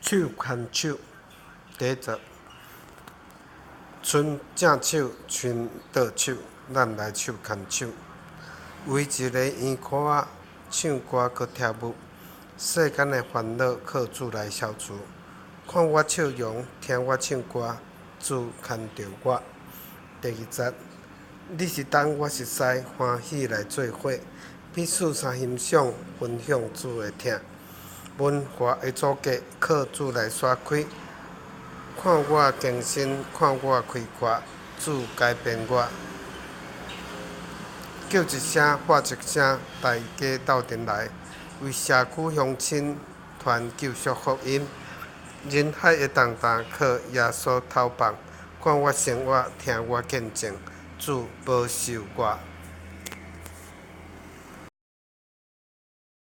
手牵手，第一集。伸正手，伸倒手，咱来手牵手。围一个圆圈仔，唱歌搁跳舞，世间的烦恼靠主来消除。看我笑容，听我唱歌，主牵着我。第二节，你是东，我是西，欢喜来做伙，彼此相欣赏，分享主的疼。文化的组织靠主来刷开，看我更新，看我开阔，主改变我。叫一声，喊一声，大家斗阵来，为社区乡亲传救赎福音。人海的重担靠耶稣透放，看我生活，听我见证，主保守我。